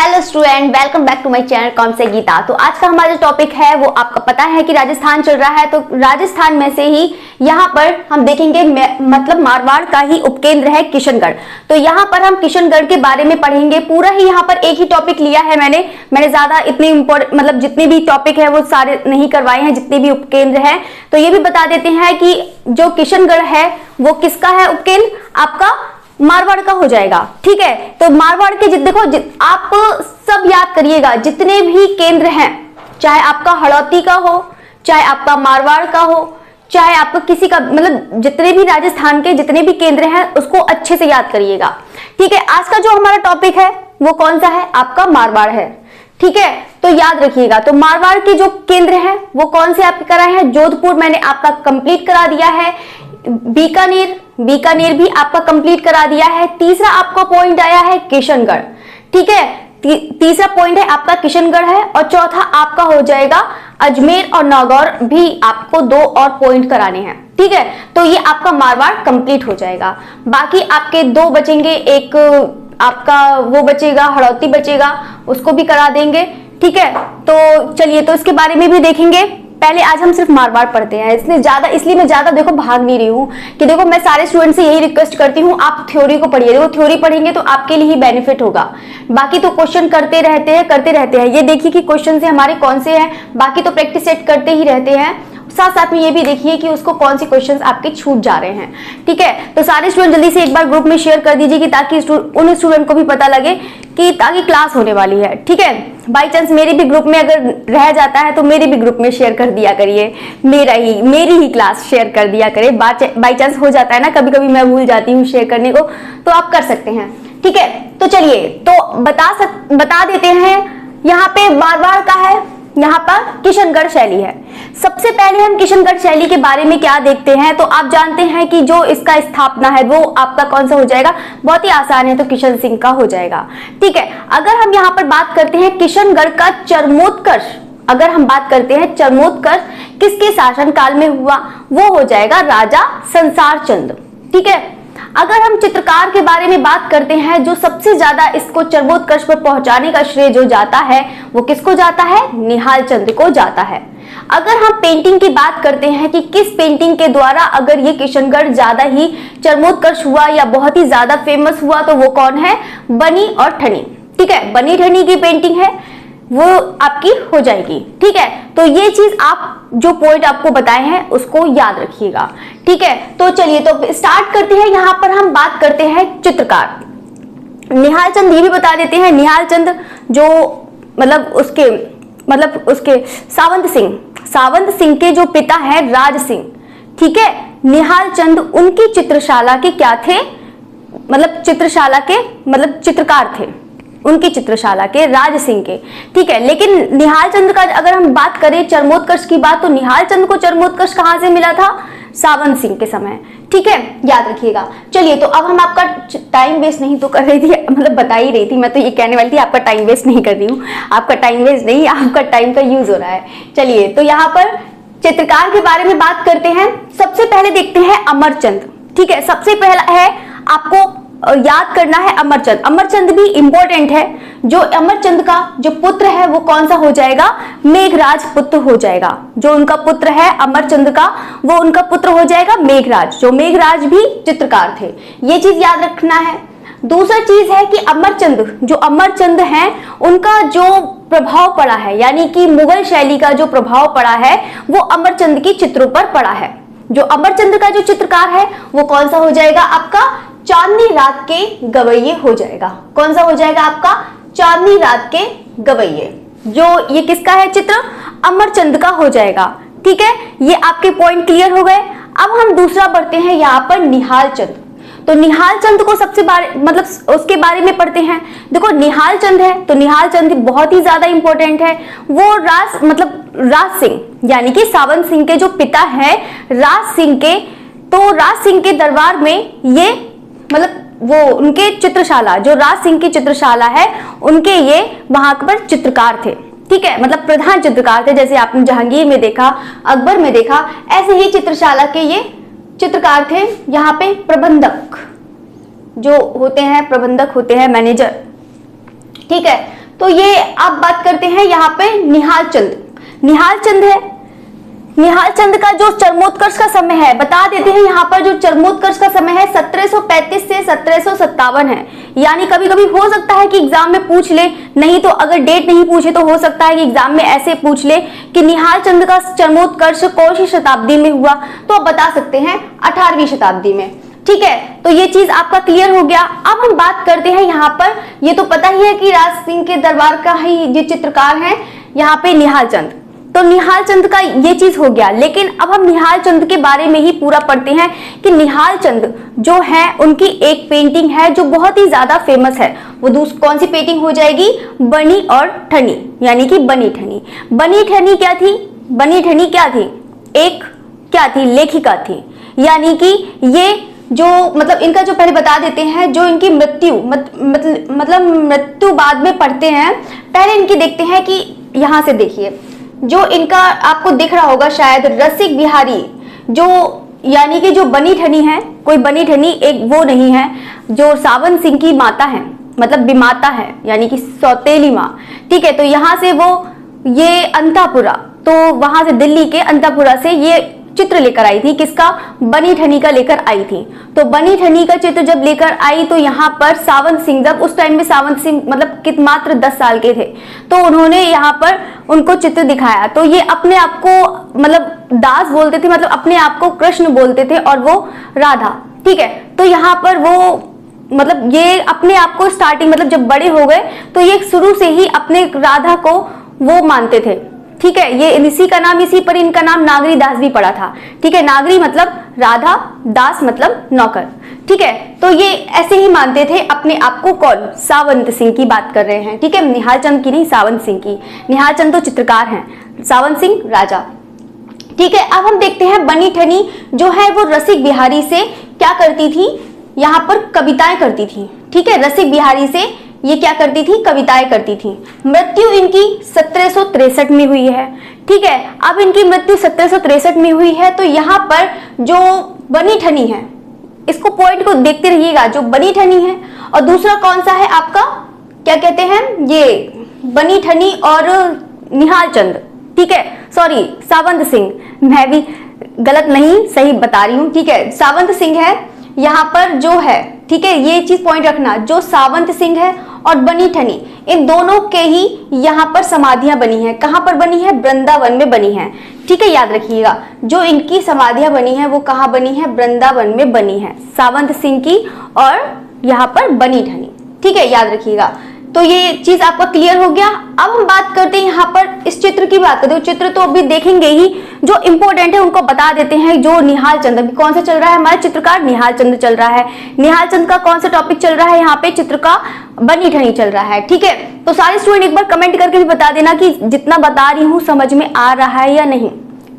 Hello student, welcome back to my channel कॉम से गीता। तो आज का हमारा जो टॉपिक है वो आपका पता है कि राजस्थान चल रहा है। तो राजस्थान में से ही यहाँ पर हम देखेंगे मतलब मारवाड़ का ही उपकेंद्र है किशनगढ़। तो यहाँ पर हम किशनगढ़ के बारे में पढ़ेंगे। पूरा ही यहाँ पर एक ही टॉपिक लिया है मैंने ज्यादा इतने मतलब जितने भी टॉपिक है वो सारे नहीं करवाए हैं, जितने भी उपकेंद्र है। तो ये भी बता देते हैं कि जो किशनगढ़ है वो किसका है उपकेंद्र, आपका मारवाड़ का हो जाएगा। ठीक है, तो मारवाड़ के देखो आप सब याद करिएगा, जितने भी केंद्र हैं, चाहे आपका हड़ौती का हो, चाहे आपका मारवाड़ का हो, चाहे आपका किसी का, मतलब जितने भी राजस्थान के जितने भी केंद्र हैं उसको अच्छे से याद करिएगा। ठीक है, आज का जो हमारा टॉपिक है वो कौन सा है, आपका मारवाड़ है। ठीक है, तो याद रखिएगा। तो मारवाड़ के जो केंद्र हैं वो कौन से आपके कराए हैं, जोधपुर मैंने आपका कंप्लीट करा दिया है, बीकानेर भी आपका कंप्लीट करा दिया है। तीसरा आपका पॉइंट आया है किशनगढ़। ठीक है, तीसरा पॉइंट है आपका किशनगढ़ है। और चौथा आपका हो जाएगा अजमेर और नागौर, भी आपको 2 और पॉइंट कराने हैं। ठीक है, तो ये आपका मारवाड़ कंप्लीट हो जाएगा। बाकी आपके 2 बचेंगे, एक आपका वो बचेगा, हड़ौती बचेगा, उसको भी करा देंगे। ठीक है, तो चलिए, तो इसके बारे में भी देखेंगे। पहले आज हम सिर्फ मारवाड़ पढ़ते हैं, इसलिए मैं ज्यादा देखो भाग नहीं रही हूँ कि देखो मैं सारे स्टूडेंट से यही रिक्वेस्ट करती हूँ, आप थ्योरी को पढ़िए। देखो थ्योरी पढ़ेंगे तो आपके लिए ही बेनिफिट होगा। बाकी तो क्वेश्चन करते रहते हैं। ये देखिए कि क्वेश्चन से हमारे कौन से हैं, बाकी तो प्रैक्टिस सेट करते ही रहते हैं। साथ साथ में ये भी देखिए कि उसको कौन से क्वेश्चंस आपके छूट जा रहे हैं। ठीक है, तो सारे स्टूडेंट जल्दी से एक बार ग्रुप में शेयर कर दीजिए कि ताकि उन स्टूडेंट को भी पता लगे कि ताकि क्लास होने वाली है। ठीक है, बाई चांस मेरे भी ग्रुप में अगर रह जाता है तो मेरे भी ग्रुप में शेयर कर दिया करिए, मेरी ही क्लास शेयर कर दिया करे। बाई चांस हो जाता है ना, कभी कभी मैं भूल जाती हूँ शेयर करने को, तो आप कर सकते हैं। ठीक है, तो चलिए, तो बता देते हैं। यहाँ पे मारवाड़ का है, यहाँ पर किशनगढ़ शैली है। सबसे पहले हम किशनगढ़ शैली के बारे में क्या देखते हैं, तो आप जानते हैं कि जो इसका स्थापना है वो आपका कौन सा हो जाएगा, बहुत ही आसान है, तो किशन सिंह का हो जाएगा। ठीक है, अगर हम यहाँ पर बात करते हैं किशनगढ़ का चरमोत्कर्ष, अगर हम बात करते हैं चरमोत्कर्ष किसके शासन काल में हुआ, वो हो जाएगा राजा संसार चंद। ठीक है, अगर हम चित्रकार के बारे में बात करते हैं, जो सबसे ज्यादा इसको चरमोत्कर्ष पर पहुंचाने का श्रेय जो जाता है वो किसको जाता है, निहाल चंद को जाता है। अगर हम पेंटिंग की बात करते हैं कि किस पेंटिंग के द्वारा अगर ये किशनगढ़ ज्यादा ही चरमोत्कर्ष हुआ या बहुत ही ज्यादा फेमस हुआ, तो वो कौन है, बनी और ठनी। ठीक है, बनी ठनी की पेंटिंग है वो आपकी हो जाएगी। ठीक है, तो ये चीज आप जो पॉइंट आपको बताए हैं उसको याद रखिएगा। ठीक है, तो चलिए, तो स्टार्ट करते हैं। यहाँ पर हम बात करते हैं चित्रकार निहाल चंद। ये भी बता देते हैं, निहाल चंद जो मतलब उसके सावंत सिंह के जो पिता है राज सिंह। ठीक है, निहाल चंद उनकी चित्रशाला के क्या थे, मतलब चित्रशाला के मतलब चित्रकार थे, उनकी चित्रशाला के राज सिंह के। ठीक है, लेकिन निहाल चंद का अगर हम बात करें चरमोत्कर्ष की बात, तो निहाल चंद को चरमोत्कर्ष कहां से मिला था, सावंत सिंह के समय। ठीक है, याद रखिएगा। चलिए, तो अब हम आपका टाइम वेस्ट नहीं तो कर रही थी, मतलब बता ही रही थी, मैं तो ये कहने वाली थी आपका टाइम वेस्ट नहीं कर रही हूँ, आपका टाइम वेस्ट नहीं, आपका टाइम का यूज हो रहा है। चलिए, तो यहाँ पर चित्रकार के बारे में बात करते हैं। सबसे पहले देखते हैं अमरचंद। ठीक है, सबसे पहला है आपको याद करना है अमरचंद। अमरचंद भी इंपॉर्टेंट है। जो अमरचंद का जो पुत्र है वो कौन सा हो जाएगा, मेघराज पुत्र हो जाएगा। जो उनका पुत्र है अमरचंद का, वो उनका पुत्र हो जाएगा मेघराज। जो मेघराज भी चित्रकार थे, ये चीज याद रखना है। दूसरा चीज है कि अमरचंद हैं, उनका जो प्रभाव पड़ा है, यानी कि मुगल शैली का जो प्रभाव पड़ा है वो अमरचंद की चित्रों पर पड़ा है। जो अमरचंद का जो चित्रकार है वो कौन सा हो जाएगा, आपका चांदनी रात के गवैये हो जाएगा। कौन सा हो जाएगा आपका, चांदनी रात के गवैये। जो ये किसका है चित्र, अमरचंद का हो जाएगा। ठीक है, ये आपके पॉइंट क्लियर हो गए। अब हम दूसरा बढ़ते हैं यहाँ पर निहाल चंद। तो निहाल चंद को मतलब उसके बारे में पढ़ते हैं। देखो निहाल चंद है, तो निहाल चंद बहुत ही ज्यादा इंपॉर्टेंट है। वो राज सिंह यानी कि सावंत सिंह के जो पिता है राज सिंह के, तो राज सिंह के दरबार में ये मतलब वो उनके चित्रशाला, जो राज सिंह की चित्रशाला है, उनके ये वहां पर चित्रकार थे। ठीक है, मतलब प्रधान चित्रकार थे। जैसे आपने जहांगीर में देखा, अकबर में देखा, ऐसे ही चित्रशाला के ये चित्रकार थे। यहाँ पे प्रबंधक जो होते हैं, प्रबंधक होते हैं मैनेजर। ठीक है, तो ये आप बात करते हैं यहाँ पे निहाल चंद। निहाल चंद है, निहाल चंद का जो चरमोत्कर्ष का समय है बता देते हैं, यहाँ पर जो चरमोत्कर्ष का समय है 1735 से 1757 है। यानी कभी कभी हो सकता है कि एग्जाम में पूछ ले, नहीं तो अगर डेट नहीं पूछे तो हो सकता है कि एग्जाम में ऐसे पूछ ले कि निहाल चंद का चरमोत्कर्ष कौन सी शताब्दी में हुआ, तो आप बता सकते हैं 18वीं शताब्दी में। ठीक है, तो ये चीज आपका क्लियर हो गया। अब हम बात करते हैं यहाँ पर, ये तो पता ही है कि राज सिंह के दरबार का ही ये चित्रकार है यहाँ पे निहाल चंद। तो निहाल चंद का ये चीज हो गया, लेकिन अब हम निहाल चंद के बारे में ही पूरा पढ़ते हैं कि निहाल चंद जो है उनकी एक पेंटिंग है जो बहुत ही ज्यादा फेमस है। वो कौन सी पेंटिंग हो जाएगी? बनी और ठनी, यानी कि बनी ठनी। बनी ठनी क्या थी? बनी ठनी क्या थी? एक क्या थी? लेखिका थी। यानी कि ये जो मतलब इनका जो पहले बता देते हैं, जो इनकी मृत्यु मतलब मृत्यु बाद में पढ़ते हैं, पहले इनकी देखते हैं कि यहाँ से देखिए जो इनका आपको दिख रहा होगा शायद रसिक बिहारी, जो यानी कि जो बनी ठनी है, कोई बनी ठनी एक वो नहीं है, जो सावन सिंह की माता है, मतलब विमाता है, यानी कि सौतेली माँ। ठीक है, तो यहाँ से वो ये अंतापुरा, तो वहां से दिल्ली के अंतापुरा से ये चित्र लेकर आई थी। किसका? बनी ठनी का लेकर आई थी। तो बनी ठनी का चित्र जब लेकर आई तो यहाँ पर सावंत सिंह, जब उस टाइम में सावंत सिंह मतलब मात्र 10 साल के थे, तो उन्होंने यहाँ पर उनको चित्र दिखाया। तो ये अपने आप को मतलब दास बोलते थे, मतलब अपने आप को कृष्ण बोलते थे और वो राधा। ठीक है, तो यहाँ पर वो मतलब ये अपने आप को स्टार्टिंग मतलब जब बड़े हो गए तो ये शुरू से ही अपने राधा को वो मानते थे। ठीक है, ये इसी का नाम, इसी पर इनका नाम नागरी दास भी पड़ा था। ठीक है, नागरी मतलब राधा, दास मतलब नौकर। ठीक है, तो ये ऐसे ही मानते थे अपने आप को। कौन? सावंत सिंह की बात कर रहे हैं। ठीक है, निहाल चंद की नहीं, सावंत सिंह की। निहाल चंद तो चित्रकार हैं, सावंत सिंह राजा। ठीक है, अब हम देखते हैं बनी ठनी जो है वो रसिक बिहारी से क्या करती थी? यहाँ पर कविताएं करती थी। ठीक है, रसिक बिहारी से ये क्या करती थी? कविताएं करती थी। मृत्यु इनकी 1763 में हुई है। ठीक है, अब इनकी मृत्यु 1763 में हुई है। तो यहाँ पर जो बनी ठनी है, इसको पॉइंट को देखते रहिएगा, जो बनी ठनी है और दूसरा कौन सा है आपका, क्या कहते हैं, ये बनी ठनी और निहाल चंद। ठीक है, सॉरी सावंत सिंह, मैं भी गलत नहीं सही बता रही हूँ। ठीक है, सावंत सिंह है यहाँ पर जो है। ठीक है, ये चीज पॉइंट रखना, जो सावंत सिंह है और बनी ठनी, इन दोनों के ही यहाँ पर समाधियां बनी हैं। कहाँ पर बनी है? वृंदावन में बनी है। ठीक है, याद रखिएगा, जो इनकी समाधियां बनी है वो कहाँ बनी है? वृंदावन में बनी है, सावंत सिंह की और यहाँ पर बनी ठनी। ठीक है, याद रखिएगा। तो ये चीज आपका क्लियर हो गया। अब हम बात करते हैं यहाँ पर इस चित्र की बात करते हैं। चित्र तो अभी देखेंगे ही, जो इंपॉर्टेंट है उनको बता देते हैं। जो निहाल चंद, अभी कौन सा चल रहा है हमारा चित्रकार? निहाल चंद चल रहा है। निहाल चंद का कौन सा टॉपिक चल रहा है यहाँ पे? चित्र का बनी ठनी चल रहा है। ठीक है, तो सारे स्टूडेंट एक बार कमेंट करके भी बता देना कि जितना बता रही हूँ समझ में आ रहा है या नहीं।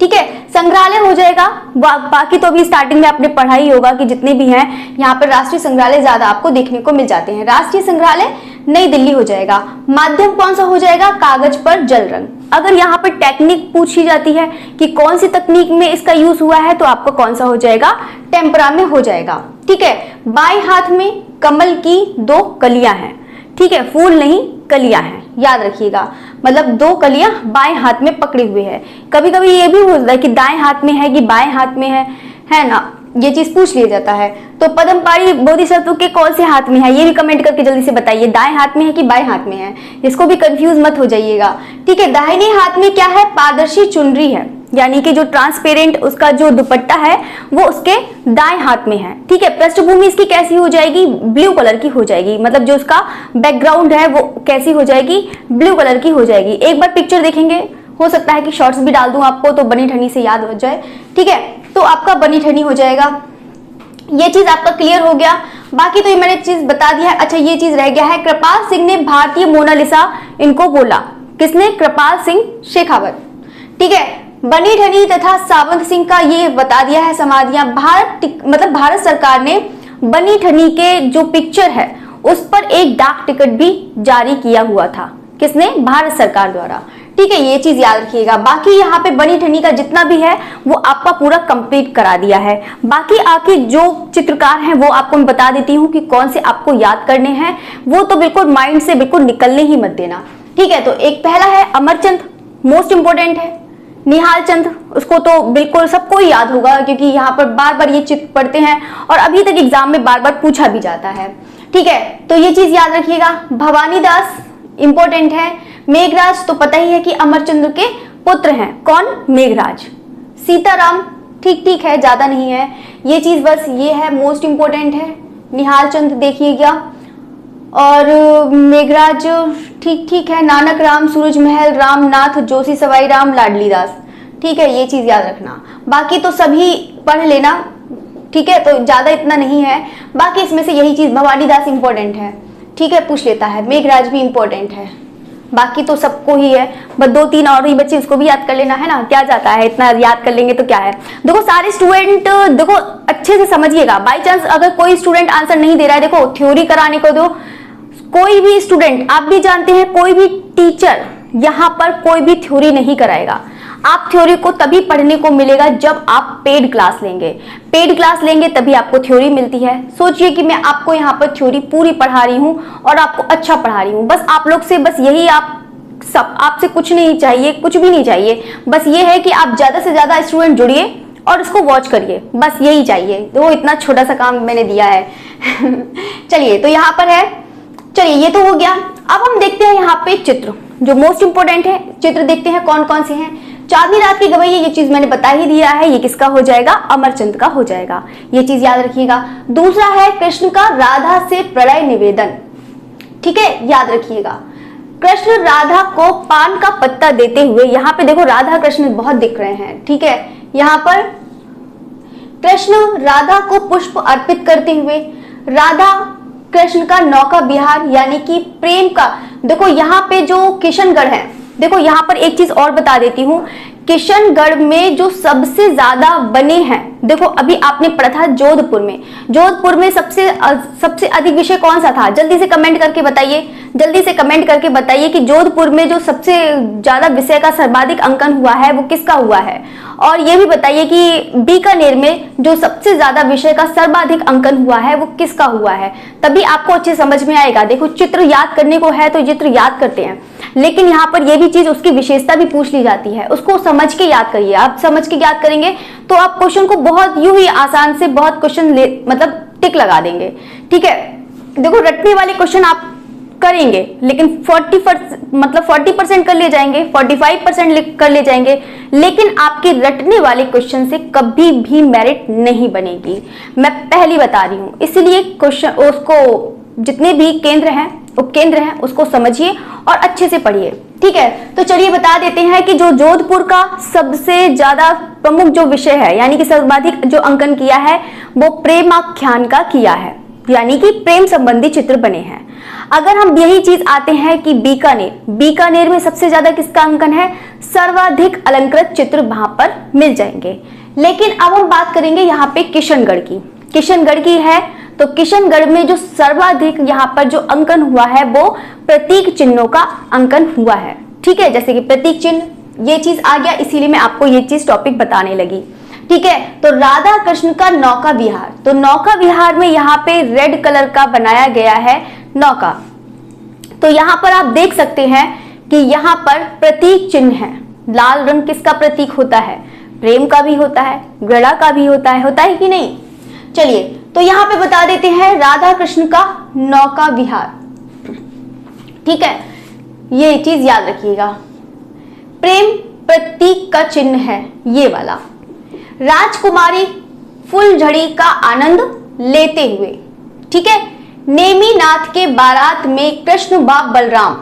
ठीक है, संग्रहालय हो जाएगा, बाकी तो अभी स्टार्टिंग में आपने पढ़ा ही होगा कि जितने भी हैं यहाँ पर राष्ट्रीय संग्रहालय ज्यादा आपको देखने को मिल जाते हैं। राष्ट्रीय संग्रहालय नई दिल्ली हो जाएगा। माध्यम कौन सा हो जाएगा? कागज पर जल रंग। अगर यहाँ पर टेक्निक पूछी जाती है कि कौन सी तकनीक में इसका यूज हुआ है, तो आपका कौन सा हो जाएगा? टेम्परा में हो जाएगा। ठीक है, बाएं हाथ में कमल की 2 कलियां हैं। ठीक है, फूल नहीं कलियां हैं, याद रखिएगा, मतलब 2 कलियां बाएं हाथ में पकड़े हुए हैं। कभी कभी ये भी होता है कि दाएं हाथ में है कि बाएं हाथ में है ना, ये चीज पूछ लिया जाता है। तो पद्मपाणि बोधिसत्व के कौन से हाथ में है, ये भी कमेंट करके जल्दी से बताइए, दाएं हाथ में है कि बाएं हाथ में है, इसको भी कंफ्यूज मत हो जाइएगा। ठीक है, दाहिने हाथ में क्या है? पारदर्शी चुनरी है, यानी कि जो ट्रांसपेरेंट उसका जो दुपट्टा है वो उसके दाएं हाथ में है। ठीक है, पृष्ठभूमि इसकी कैसी हो जाएगी? ब्लू कलर की हो जाएगी, मतलब जो उसका बैकग्राउंड है वो कैसी हो जाएगी? ब्लू कलर की हो जाएगी। एक बार पिक्चर देखेंगे, हो सकता है कि शॉर्ट्स भी डाल दूं आपको तो बनी ठनी से याद हो जाए। ठीक है, तो आपका बनी ठनी हो जाएगा। ये चीज आपका क्लियर हो गया। बाकी तो ये मैंने चीज बता दिया है। अच्छा, ये चीज रह गया है, कृपाल सिंह ने भारतीय मोनालिसा इनको बोला। किसने? कृपाल सिंह शेखावत। ठीक है, बनी ठनी तथा सावंत सिंह का ये बता दिया है समाधियां। भारत सरकार ने बनी ठनी के जो पिक्चर है उस पर एक डाक टिकट भी जारी किया हुआ था। किसने? भारत सरकार द्वारा। ठीक है, ये चीज याद रखिएगा। बाकी यहाँ पे बनी ठनी का जितना भी है वो आपका पूरा कंप्लीट करा दिया है। बाकी आके जो चित्रकार हैं वो आपको मैं बता देती हूँ कि कौन से आपको याद करने हैं, वो तो बिल्कुल माइंड से बिल्कुल निकलने ही मत देना। ठीक है, तो एक पहला है अमरचंद, मोस्ट इंपोर्टेंट है। निहाल चंद, उसको तो बिल्कुल सबको ही याद होगा क्योंकि यहाँ पर बार बार ये चित्र पढ़ते हैं और अभी तक एग्जाम में बार बार पूछा भी जाता है। ठीक है, तो ये चीज याद रखिएगा। भवानी दास इंपॉर्टेंट है। मेघराज तो पता ही है कि अमरचंद्र के पुत्र हैं। कौन? मेघराज। सीताराम ठीक ठीक है, ज्यादा नहीं है, ये चीज बस ये है, मोस्ट इंपोर्टेंट है। निहाल चंद देखिएगा और मेघराज ठीक ठीक है। नानक राम, सूरजमहल, रामनाथ, जोशी सवाई राम, लाडली दास। ठीक है, ये चीज याद रखना। बाकी तो सभी पढ़ लेना। ठीक है, तो ज्यादा इतना नहीं है। बाकी इसमें से यही चीज भवानी दास इंपॉर्टेंट है। ठीक है, पूछ लेता है। मेघराज भी इंपॉर्टेंट है। बाकी तो सबको ही है, बस 2-3 और ही बच्चे, उसको भी याद कर लेना है ना, क्या जाता है, इतना याद कर लेंगे तो क्या है। देखो सारे स्टूडेंट देखो अच्छे से समझिएगा। बाई चांस अगर कोई स्टूडेंट आंसर नहीं दे रहा है, देखो थ्योरी कराने को दो। कोई भी स्टूडेंट, आप भी जानते हैं, कोई भी टीचर यहाँ पर कोई भी थ्योरी नहीं कराएगा। आप थ्योरी को तभी पढ़ने को मिलेगा जब आप पेड क्लास लेंगे। पेड क्लास लेंगे तभी आपको थ्योरी मिलती है। सोचिए कि मैं आपको यहाँ पर थ्योरी पूरी पढ़ा रही हूँ और आपको अच्छा पढ़ा रही हूँ। बस आप लोग से बस यही, आपसे कुछ नहीं चाहिए, कुछ भी नहीं चाहिए। बस ये है कि आप ज्यादा से ज्यादा स्टूडेंट जुड़िए और इसको वॉच करिए, बस यही चाहिए। तो इतना छोटा सा काम मैंने दिया है। चलिए, तो यहाँ पर है, चलिए ये तो हो गया। अब हम देखते हैं यहाँ पे चित्र, जो मोस्ट इंपोर्टेंट है। चित्र देखते हैं कौन कौन से हैं। चांदनी रात की गवैया, ये चीज मैंने बता ही दिया है, ये किसका हो जाएगा? अमरचंद का हो जाएगा, ये चीज याद रखिएगा। दूसरा है कृष्ण का राधा से प्रणय निवेदन। ठीक है, याद रखिएगा। कृष्ण राधा को पान का पत्ता देते हुए, यहाँ पे देखो राधा कृष्ण बहुत दिख रहे हैं। ठीक है, यहाँ पर कृष्ण राधा को पुष्प अर्पित करते हुए राधा कृष्ण का नौका विहार यानी कि प्रेम का। देखो यहाँ पे जो किशनगढ़ है, देखो यहाँ पर एक चीज और बता देती हूँ। किशनगढ़ में जो सबसे ज्यादा बने हैं, देखो अभी आपने पढ़ा था जोधपुर में। जोधपुर में सबसे अधिक विषय कौन सा था? जल्दी से कमेंट करके बताइए, जल्दी से कमेंट करके बताइए कि जोधपुर में जो सबसे ज्यादा विषय का सर्वाधिक अंकन हुआ है वो किसका हुआ है। और ये भी बताइए कि बीकानेर में जो सबसे ज्यादा विषय का सर्वाधिक अंकन हुआ है वो किसका हुआ है। तभी आपको अच्छे समझ में आएगा। देखो चित्र याद करने को है तो चित्र याद करते हैं, लेकिन यहाँ पर यह भी चीज, उसकी विशेषता भी पूछ ली जाती है, उसको समझ के याद करिए। आप समझ के याद करेंगे तो आप क्वेश्चन को बहुत यूं ही आसान से बहुत क्वेश्चन मतलब टिक लगा देंगे। ठीक है, देखो रटने वाले क्वेश्चन आप करेंगे लेकिन 40% कर ले जाएंगे, 45% कर ले जाएंगे, लेकिन आपके रटने वाले क्वेश्चन से कभी भी मेरिट नहीं बनेगी। मैं पहली बता रही हूं, इसलिए क्वेश्चन उसको जितने भी केंद्र हैं, उपकेंद्र हैं, उसको समझिए और अच्छे से पढ़िए। ठीक है, तो चलिए बता देते हैं कि जो जोधपुर का सबसे ज्यादा प्रमुख जो विषय है यानी कि सर्वाधिक जो अंकन किया है वो प्रेमाख्यान का किया है, यानी कि प्रेम संबंधी चित्र बने हैं। अगर हम यही चीज आते हैं कि बीकानेर में सबसे ज्यादा किसका अंकन है? सर्वाधिक अलंकृत चित्र वहां पर मिल जाएंगे। लेकिन अब हम बात करेंगे यहाँ पे किशनगढ़ की। किशनगढ़ की है तो किशनगढ़ में जो सर्वाधिक यहाँ पर जो अंकन हुआ है वो प्रतीक चिन्हों का अंकन हुआ है। ठीक है, जैसे कि प्रतीक चिन्ह, ये चीज आ गया, इसीलिए मैं आपको ये चीज टॉपिक बताने लगी। ठीक है, तो राधा कृष्ण का नौका विहार, तो नौका विहार में यहाँ पे रेड कलर का बनाया गया है नौका। तो यहाँ पर आप देख सकते हैं कि यहाँ पर प्रतीक चिन्ह है। लाल रंग किसका प्रतीक होता है? प्रेम का भी होता है, गड़ा का भी होता है कि नहीं? चलिए, तो यहाँ पे बता देते हैं राधा कृष्ण का नौका विहार। ठीक है, ये चीज याद रखिएगा। प्रेम प्रतीक का चिन्ह है ये वाला। राजकुमारी फुलझड़ी का आनंद लेते हुए। ठीक है, नेमिनाथ के बारात में कृष्ण व बलराम।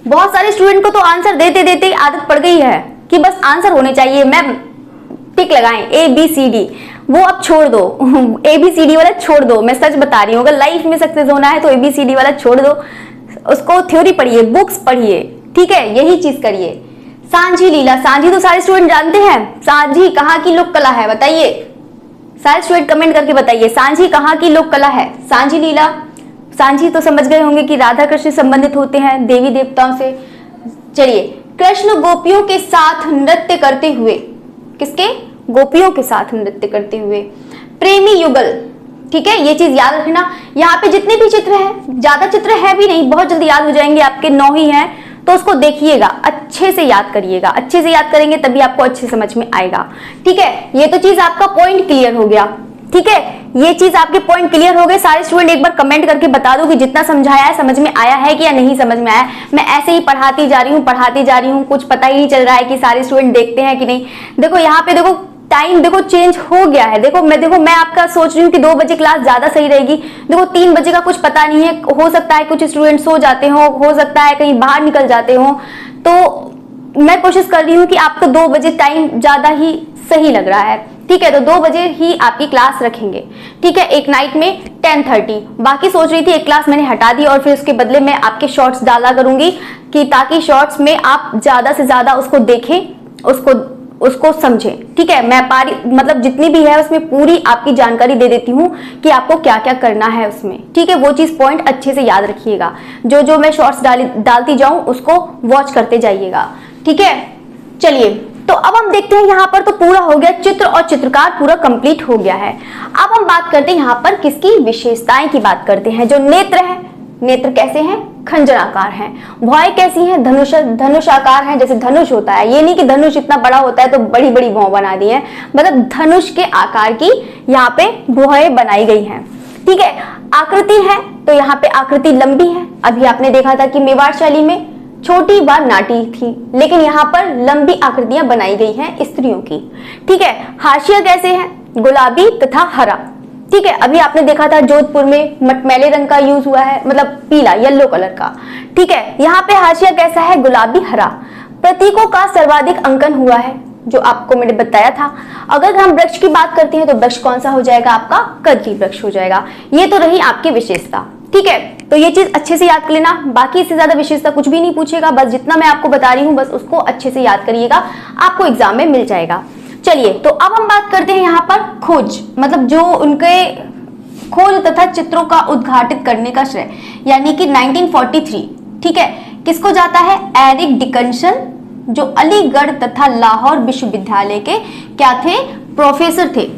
बहुत सारे स्टूडेंट को तो आंसर देते देते आदत पड़ गई है कि बस आंसर होने चाहिए, मैम टिक लगाएं ABCD, वो अब छोड़ दो। ABCD वाला छोड़ दो, मैं सच बता रही हूँ। अगर लाइफ में सक्सेस होना है तो ABCD वाला छोड़ दो, उसको थ्योरी पढ़िए, बुक्स पढ़िए। ठीक है, यही चीज करिए। सांझी लीला, सांझी तो सारे स्टूडेंट जानते हैं। सांझी कहाँ की लोक कला है बताइए, सारे स्टूडेंट कमेंट करके बताइए सांझी कहाँ की लोक कला है। सांझी लीला, सांझी तो समझ गए होंगे कि राधा कृष्ण संबंधित होते हैं देवी देवताओं से। चलिए, कृष्ण गोपियों के साथ नृत्य करते हुए, किसके? गोपियों के साथ नृत्य करते हुए। प्रेमी युगल, ठीक है, ये चीज याद रखना। यहाँ पे जितने भी चित्र हैं, ज्यादा चित्र है भी नहीं, बहुत जल्दी याद हो जाएंगे आपके, 9 ही हैं, तो उसको देखिएगा, अच्छे से याद करिएगा, अच्छे से याद करेंगे तभी आपको अच्छे समझ में आएगा। ठीक है, ये तो चीज आपका पॉइंट क्लियर हो गया। ठीक है, ये चीज आपके पॉइंट क्लियर हो गए। सारे स्टूडेंट एक बार कमेंट करके बता दो कि जितना समझाया है समझ में आया है कि या नहीं समझ में आया। मैं ऐसे ही पढ़ाती जा रही हूँ, कुछ पता ही नहीं चल रहा है कि सारे स्टूडेंट देखते हैं कि नहीं। देखो यहाँ पे देखो टाइम देखो चेंज हो गया है। देखो मैं आपका सोच रही हूँ कि 2 बजे क्लास ज्यादा सही रहेगी। देखो 3 बजे का कुछ पता नहीं है, हो सकता है कुछ स्टूडेंट सो जाते हो सकता है कहीं बाहर निकल जाते हो, तो मैं कोशिश कर रही हूँ कि आपको 2 बजे टाइम ज्यादा ही सही लग रहा है। ठीक है, तो 2 बजे ही आपकी क्लास रखेंगे। ठीक है, एक नाइट में 10:30। बाकी सोच रही थी एक क्लास मैंने हटा दी और फिर उसके बदले मैं आपके शॉर्ट्स डाला करूंगी कि ताकि शॉर्ट्स में आप ज्यादा से ज्यादा उसको देखें, उसको समझें। ठीक है, मैं मतलब जितनी भी है उसमें पूरी आपकी जानकारी दे देती हूँ कि आपको क्या क्या करना है उसमें। ठीक है, वो चीज पॉइंट अच्छे से याद रखिएगा। जो मैं शॉर्ट्स डालती जाऊं उसको वॉच करते जाइएगा। ठीक है, चलिए तो अब हम देखते हैं यहाँ पर तो पूरा हो गया, चित्र और चित्रकार पूरा कंप्लीट हो गया है। अब हम बात करते हैं यहाँ पर किसकी विशेषताएं की बात करते हैं। जो नेत्र है, नेत्र कैसे हैं? खंजराकार हैं। भौहें कैसी हैं? धनुषाकार हैं, जैसे धनुष होता है। ये नहीं कि धनुष इतना बड़ा होता है तो बड़ी बड़ी भौं बना दी है, मतलब धनुष के आकार की यहाँ पे भौहें बनाई गई हैं। ठीक है, आकृति है तो यहाँ पे आकृति लंबी है। अभी आपने देखा था कि मेवाड़ शैली में छोटी व नाटी थी, लेकिन यहाँ पर लंबी आकृतियां बनाई गई हैं स्त्रियों की। ठीक है, हाशिया कैसे है? गुलाबी तथा हरा। ठीक है, अभी आपने देखा था जोधपुर में मटमैले रंग का यूज हुआ है, मतलब पीला येलो कलर का। ठीक है, यहाँ पे हाशिया कैसा है? गुलाबी हरा। प्रतीकों का सर्वाधिक अंकन हुआ है, जो आपको मैंने बताया था। अगर हम वृक्ष की बात करते हैं तो वृक्ष कौन सा हो जाएगा? आपका कदली वृक्ष हो जाएगा। ये तो रही आपकी विशेषता। ठीक है, तो ये चीज अच्छे से याद कर लेना। बाकी इससे ज्यादा विशेषता कुछ भी नहीं पूछेगा, बस जितना मैं आपको बता रही हूँ बस उसको अच्छे से याद करिएगा, आपको एग्जाम में मिल जाएगा। चलिए, तो अब हम बात करते हैं यहाँ पर खोज, मतलब जो उनके खोज तथा चित्रों का उद्घाटित करने का श्रेय, यानी कि 1943, ठीक है, किसको जाता है? एरिक डिकन्सन, जो अलीगढ़ तथा लाहौर विश्वविद्यालय के क्या थे? प्रोफेसर थे।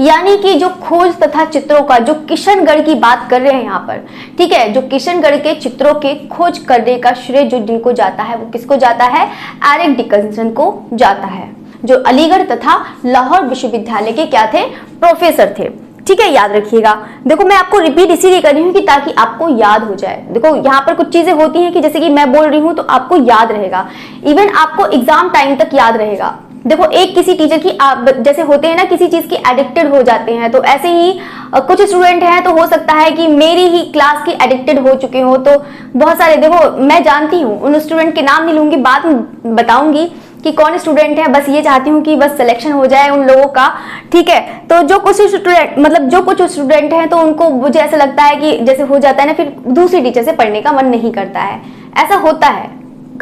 यानी कि जो खोज तथा चित्रों का, जो किशनगढ़ की बात कर रहे हैं यहाँ पर, ठीक है, जो किशनगढ़ के चित्रों के खोज करने का श्रेय जो जिनको जाता है वो किसको जाता है? एरिक डिकन्सन को जाता है, जो अलीगढ़ तथा लाहौर विश्वविद्यालय के क्या थे? प्रोफेसर थे। ठीक है, याद रखिएगा। देखो मैं आपको रिपीट इसीलिए कर रही हूँ कि ताकि आपको याद हो जाए। देखो यहाँ पर कुछ चीजें होती हैं कि जैसे कि मैं बोल रही हूँ तो आपको याद रहेगा, इवन आपको एग्जाम टाइम तक याद रहेगा। देखो एक किसी टीचर की आप जैसे होते हैं ना, किसी चीज की एडिक्टेड हो जाते हैं, तो ऐसे ही कुछ स्टूडेंट हैं तो हो सकता है कि मेरी ही क्लास की एडिक्टेड हो चुके हो। तो बहुत सारे, देखो मैं जानती हूँ, उन स्टूडेंट के नाम नहीं लूंगी, बाद में बताऊंगी कि कौन स्टूडेंट है। बस ये चाहती हूँ कि बस सिलेक्शन हो जाए उन लोगों का। ठीक है, तो जो कुछ स्टूडेंट, मतलब जो कुछ स्टूडेंट हैं तो उनको मुझे ऐसा लगता है कि जैसे हो जाता है ना, फिर दूसरी टीचर से पढ़ने का मन नहीं करता है। ऐसा होता है,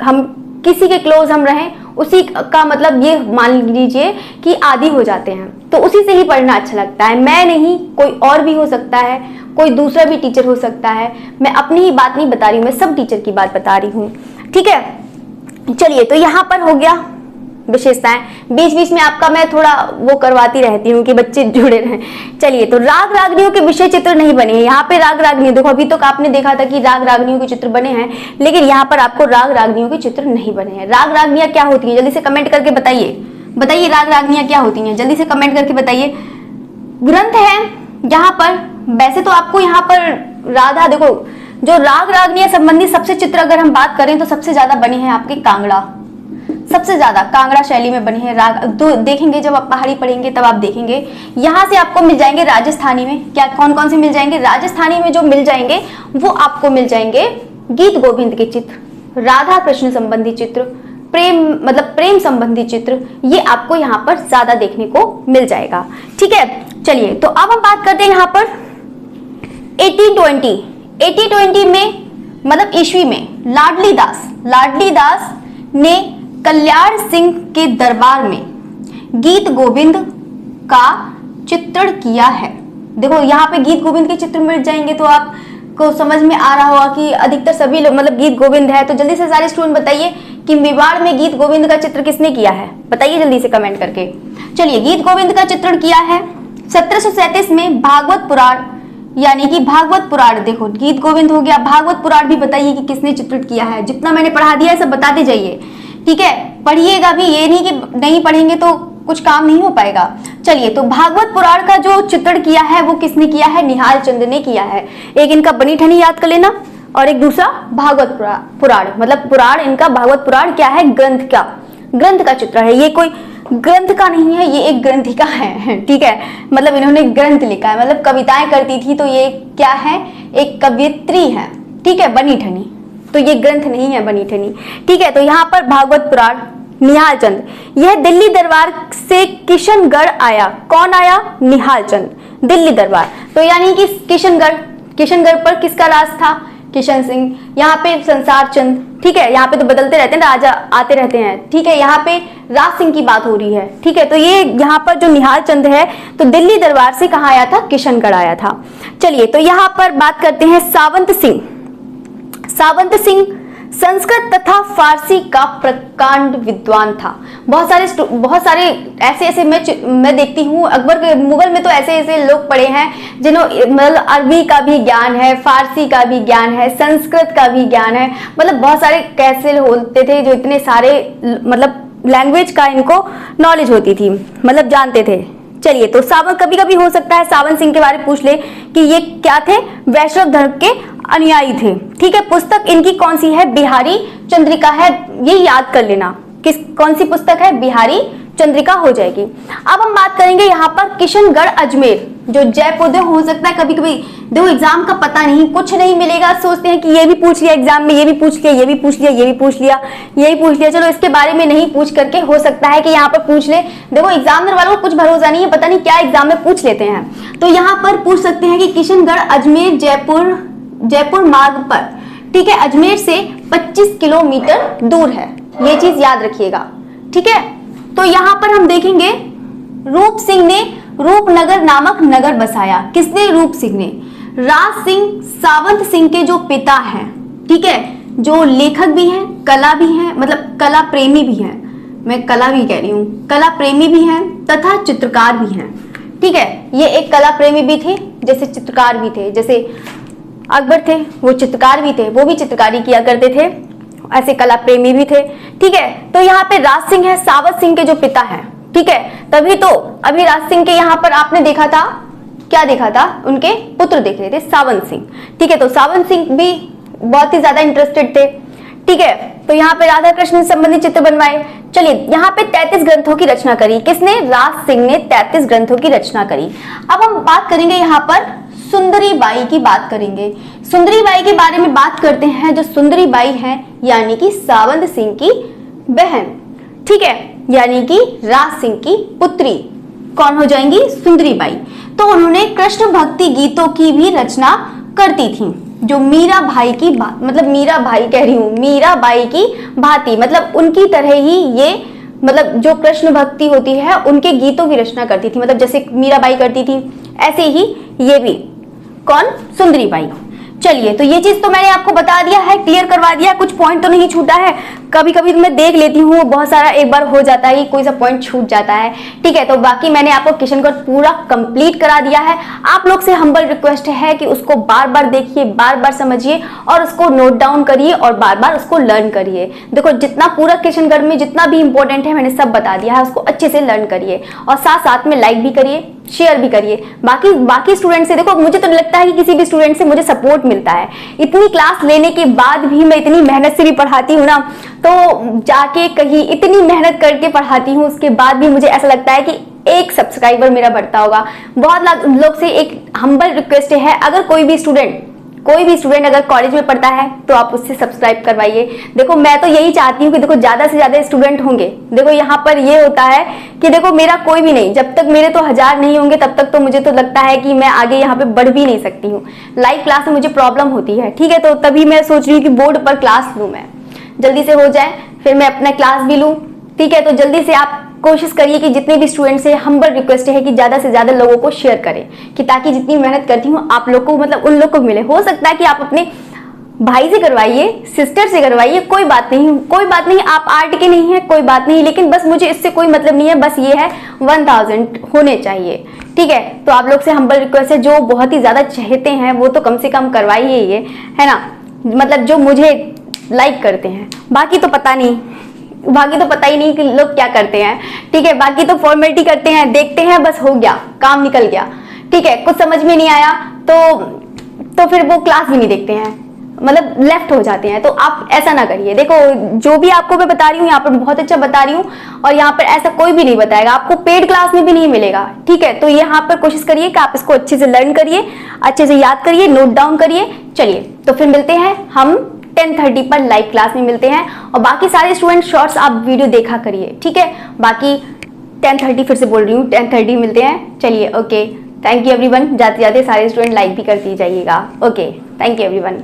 हम किसी के क्लोज हम रहें उसी का मतलब ये मान लीजिए कि आदी हो जाते हैं, तो उसी से ही पढ़ना अच्छा लगता है। मैं नहीं, कोई और भी हो सकता है, कोई दूसरा भी टीचर हो सकता है। मैं अपनी ही बात नहीं बता रही हूँ, मैं सब टीचर की बात बता रही हूँ। ठीक है, चलिए तो यहाँ पर हो गया विशेषताएं। बीच बीच में आपका मैं थोड़ा वो करवाती रहती हूँ कि बच्चे जुड़े रहें। चलिए, तो राग रागनियों के विषय चित्र नहीं बने हैं। यहाँ पे राग रागनियों, देखो अभी तक आपने देखा था कि राग रागनियों के चित्र बने हैं, लेकिन यहाँ पर आपको राग रागनियों के चित्र नहीं बने हैं। राग रागनियां क्या होती है? जल्दी से कमेंट करके बताइए राग रागनियां क्या होती हैं, जल्दी से कमेंट करके बताइए। ग्रंथ है यहाँ पर, वैसे तो आपको यहाँ पर राधा, देखो जो राग रागनियां संबंधी सबसे चित्र अगर हम बात करें तो सबसे ज्यादा बने हैं आपके कांगड़ा, सबसे ज्यादा कांगड़ा शैली में बने हैं राग। तो देखेंगे जब आप पहाड़ी पढ़ेंगे तब आप देखेंगे। यहाँ से आपको मिल जाएंगे राजस्थानी में, क्या कौन कौन से मिल जाएंगे? राजस्थानी में जो मिल जाएंगे वो आपको मिल जाएंगे गीत गोविंद के चित्र, राधा कृष्ण संबंधी चित्र, प्रेम मतलब प्रेम संबंधी चित्र, ये आपको यहाँ पर ज्यादा देखने को मिल जाएगा। ठीक है, चलिए तो अब हम बात करते हैं यहाँ पर 1820 में, मतलब ईस्वी में लाडली दास ने कल्याण सिंह के दरबार में गीत गोविंद का चित्रण किया है। देखो यहाँ पे गीत गोविंद के चित्र मिल जाएंगे तो आपको समझ में आ रहा होगा कि अधिकतर सभी लोग मतलब गीत गोविंद है। तो जल्दी से सारे स्टूडेंट बताइए कि मेवाड़ में गीत गोविंद का चित्र किसने किया है? बताइए जल्दी से कमेंट करके। चलिए, गीत गोविंद का चित्रण किया है 1737 में भागवत पुराण, यानी कि भागवत पुराण। देखो, गीत गोविंद हो गया, भागवत पुराण भी बताइए कि किसने चित्रित किया है। जितना मैंने पढ़ा दिया है सब बताते जाइए, ठीक है? पढ़िएगा भी, ये नहीं कि नहीं पढ़ेंगे तो कुछ काम नहीं हो पाएगा। चलिए, तो भागवत पुराण का जो चित्रण किया है वो किसने किया है? निहाल चंद ने किया है। एक इनका बनी ठनी याद कर लेना, और एक दूसरा भागवत पुराण, मतलब पुराण इनका, भागवत पुराण क्या है? ग्रंथ का चित्र है। ये कोई ग्रंथ का नहीं है, ये एक ग्रंथिका है, ठीक है? मतलब इन्होंने ग्रंथ लिखा है, मतलब कविताएं करती थी, तो ये क्या है? एक कवियत्री है, ठीक है, बनी ठनी। तो ये ग्रंथ नहीं है बनी ठनी, ठीक है? तो यहाँ पर भागवत पुराण, निहाल चंद। यह दिल्ली दरबार से किशनगढ़ आया। कौन आया? निहाल चंद, दिल्ली दरबार। तो यानी कि किशनगढ़ पर किसका राज था? किशन सिंह। यहाँ पे संसार चंद, ठीक है? यहाँ पे तो बदलते रहते हैं, राजा आते रहते हैं, ठीक है? यहाँ पे राज सिंह की बात हो रही है, ठीक है? तो ये यहाँ पर जो निहाल चंद है, तो दिल्ली दरबार से कहाँ आया था? किशनगढ़ आया था। चलिए, तो यहाँ पर बात करते हैं सावंत सिंह। सावंत सिंह संस्कृत तथा फारसी का प्रकांड विद्वान था। बहुत सारे ऐसे मैं देखती हूँ अकबर के मुगल में, तो ऐसे लोग पढ़े हैं जिन्होंने मतलब अरबी का भी ज्ञान है, फारसी का भी ज्ञान है, संस्कृत का भी ज्ञान है, मतलब बहुत सारे कैसे होते थे जो इतने सारे मतलब लैंग्वेज का इनको नॉलेज होती थी, मतलब जानते थे। चलिए, तो सावंत, कभी कभी हो सकता है सावंत सिंह के बारे में पूछ ले कि ये क्या थे? वैष्णव धर्म के अनुयायी थे, ठीक है? पुस्तक इनकी कौन सी है? बिहारी चंद्रिका है, ये याद कर लेना। कौन सी पुस्तक है? बिहारी चंद्रिका हो जाएगी। अब हम बात करेंगे यहाँ पर किशनगढ़ अजमेर, जो जयपुर में हो सकता है कभी कभी देखो एग्जाम का पता नहीं, कुछ नहीं मिलेगा, सोचते हैं कि ये भी पूछ लिया एग्जाम में, ये भी पूछ लिया, ये भी पूछ लिया, ये भी पूछ लिया, ये भी पूछ लिया, चलो इसके बारे में नहीं पूछ करके हो सकता है कि यहाँ पर पूछ ले। देखो एग्जामिनर वालों को कुछ भरोसा नहीं है, पता नहीं क्या एग्जाम में पूछ लेते हैं। तो यहाँ पर पूछ सकते हैं कि किशनगढ़ अजमेर जयपुर मार्ग पर, ठीक है, अजमेर से 25 किलोमीटर दूर है, ये चीज याद रखिएगा, ठीक है? तो यहाँ पर हम देखेंगे रूप सिंह ने रूपनगर नामक नगर बसाया। किसने? रूप सिंह ने। राज सिंह सावंत सिंह के जो पिता हैं, ठीक है, जो लेखक भी हैं, कला भी हैं, मतलब कला प्रेमी भी हैं, मैं कला भी कह रही हूँ, कला प्रेमी भी हैं तथा चित्रकार भी हैं, ठीक है? ये एक कला प्रेमी भी थे, जैसे चित्रकार भी थे, जैसे अकबर थे वो चित्रकार भी थे, वो भी चित्रकारी किया करते थे, ऐसे कला प्रेमी भी थे, ठीक है? तो यहाँ पे राज सिंह है सावंत सिंह के जो पिता हैं, ठीक है? तभी तो अभी राज सिंह के यहाँ पर आपने देखा था, क्या देखा था? उनके पुत्र देख रहे थे, सावंत सिंह, ठीक है? तो सावंत सिंह भी बहुत ही ज्यादा इंटरेस्टेड थे, ठीक है? तो यहाँ पे राधा कृष्ण से संबंधित चित्र बनवाए। चलिए, यहाँ पे 33 ग्रंथों की रचना करी। किसने? राज सिंह ने 33 ग्रंथों की रचना करी। अब हम बात करेंगे यहाँ पर सुंदरी बाई की बात करेंगे। सुंदरी बाई के बारे में बात करते हैं। जो सुंदरी बाई है यानी कि सावंत सिंह की बहन, ठीक है, यानी कि राज सिंह की पुत्री कौन हो जाएंगी? सुंदरी बाई। तो उन्होंने कृष्ण भक्ति गीतों की भी रचना करती थी, जो मीरा भाई की मतलब मीरा भाई कह रही हूँ, मीरा बाई की भांति, मतलब उनकी तरह ही ये, मतलब जो कृष्ण भक्ति होती है उनके गीतों की रचना करती थी, मतलब जैसे मीरा बाई करती थी ऐसे ही ये भी। कौन? सुंदरी बाई। चलिए, तो ये चीज तो मैंने आपको बता दिया है, क्लियर करवा दिया, कुछ पॉइंट तो नहीं छूटा है। कभी कभी मैं देख लेती हूँ, बहुत सारा एक बार हो जाता है, कोई सा पॉइंट छूट जाता है, ठीक है? तो बाकी मैंने आपको किशनगढ़ पूरा कंप्लीट करा दिया है। आप लोग से हम्बल रिक्वेस्ट है कि उसको बार बार देखिए, बार बार समझिए और उसको नोट डाउन करिए और बार बार उसको लर्न करिए। देखो, जितना पूरा किशनगढ़ में जितना भी इंपॉर्टेंट है मैंने सब बता दिया है, उसको अच्छे से लर्न करिए और साथ साथ में लाइक भी करिए, शेयर भी करिए। बाकी स्टूडेंट से, देखो मुझे तो लगता है कि किसी भी स्टूडेंट से मुझे सपोर्ट मिलता है। इतनी क्लास लेने के बाद भी मैं इतनी मेहनत से भी पढ़ाती हूँ ना, तो जाके कहीं इतनी मेहनत करके पढ़ाती हूँ, उसके बाद भी मुझे ऐसा लगता है कि एक सब्सक्राइबर मेरा बढ़ता होगा। बहुत लोग से एक हम्बल रिक्वेस्ट है, अगर कोई भी स्टूडेंट अगर कॉलेज में पढ़ता है तो आप उससे सब्सक्राइब करवाइए। देखो, मैं तो यही चाहती हूँ कि देखो ज्यादा से ज्यादा स्टूडेंट होंगे। देखो यहाँ पर ये होता है कि देखो मेरा कोई भी नहीं, जब तक मेरे तो 1000 नहीं होंगे तब तक तो मुझे तो लगता है कि मैं आगे यहाँ पे बढ़ भी नहीं सकती हूँ। लाइव क्लास में मुझे प्रॉब्लम होती है, ठीक है? तो तभी मैं सोच रही हूँ कि बोर्ड पर क्लास लूँ, मैं जल्दी से हो जाए, फिर मैं अपना क्लास भी लूँ, ठीक है? तो जल्दी से आप कोशिश करिए कि जितने भी स्टूडेंट्स हैं, हम्बल रिक्वेस्ट है कि ज्यादा से ज्यादा लोगों को शेयर करें, कि ताकि जितनी मेहनत करती हूँ आप लोग को, मतलब उन लोग को मिले। हो सकता है कि आप अपने भाई से करवाइए, सिस्टर से करवाइए, कोई बात नहीं, कोई बात नहीं, आप आर्ट के नहीं है, कोई बात नहीं, लेकिन बस मुझे इससे कोई मतलब नहीं है, बस ये है 1000 होने चाहिए, ठीक है। तो आप लोग से हम्बल रिक्वेस्ट है, जो बहुत ही ज्यादा चाहते हैं वो तो कम से कम करवाइए ये, है ना, मतलब जो मुझे लाइक करते हैं, बाकी तो पता नहीं, बाकी तो पता ही नहीं कि लोग क्या करते हैं, ठीक है। बाकी तो फॉर्मेलिटी करते हैं, देखते हैं, बस हो गया, काम निकल गया, ठीक है। कुछ समझ में नहीं आया तो फिर वो क्लास भी नहीं देखते हैं, मतलब लेफ्ट हो जाते हैं। तो आप ऐसा ना करिए। देखो, जो भी आपको मैं बता रही हूँ यहाँ पर बहुत अच्छा बता रही हूँ, और यहाँ पर ऐसा कोई भी नहीं बताएगा, आपको पेड क्लास में भी नहीं मिलेगा, ठीक है। तो यहाँ पर कोशिश करिए कि आप इसको अच्छे से लर्न करिए, अच्छे से याद करिए, नोट डाउन करिए। चलिए, तो फिर मिलते हैं हम 10:30 पर लाइव क्लास में मिलते हैं, और बाकी सारे स्टूडेंट शॉर्ट्स आप वीडियो देखा करिए, ठीक है। बाकी 10:30 फिर से बोल रही हूँ, 10:30 मिलते हैं। चलिए, ओके, थैंक यू एवरीवन। जाते जाते सारे स्टूडेंट लाइक भी कर दी जाइएगा। Okay, thank you everyone.